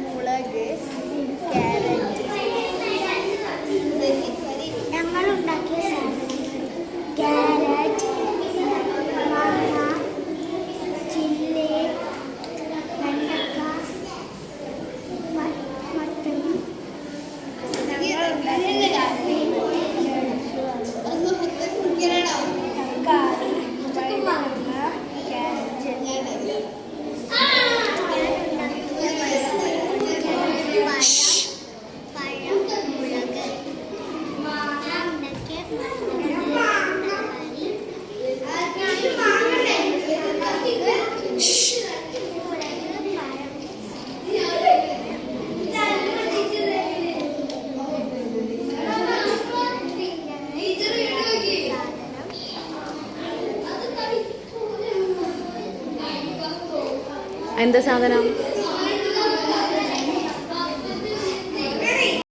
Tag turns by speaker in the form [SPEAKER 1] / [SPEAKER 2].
[SPEAKER 1] മുളക്, ക്യാരറ്റ്.
[SPEAKER 2] ഞങ്ങൾ ഉണ്ടാക്കിയ സാധനങ്ങൾ ക്യാരറ്റ്, മാങ്ങ, ചില്ലി, വെണ്ടക്ക, മത്തങ്ങ.
[SPEAKER 1] തക്കാളി, വഴുതനങ്ങ, ക്യാരറ്റ്.
[SPEAKER 3] എന്താ സാധനം?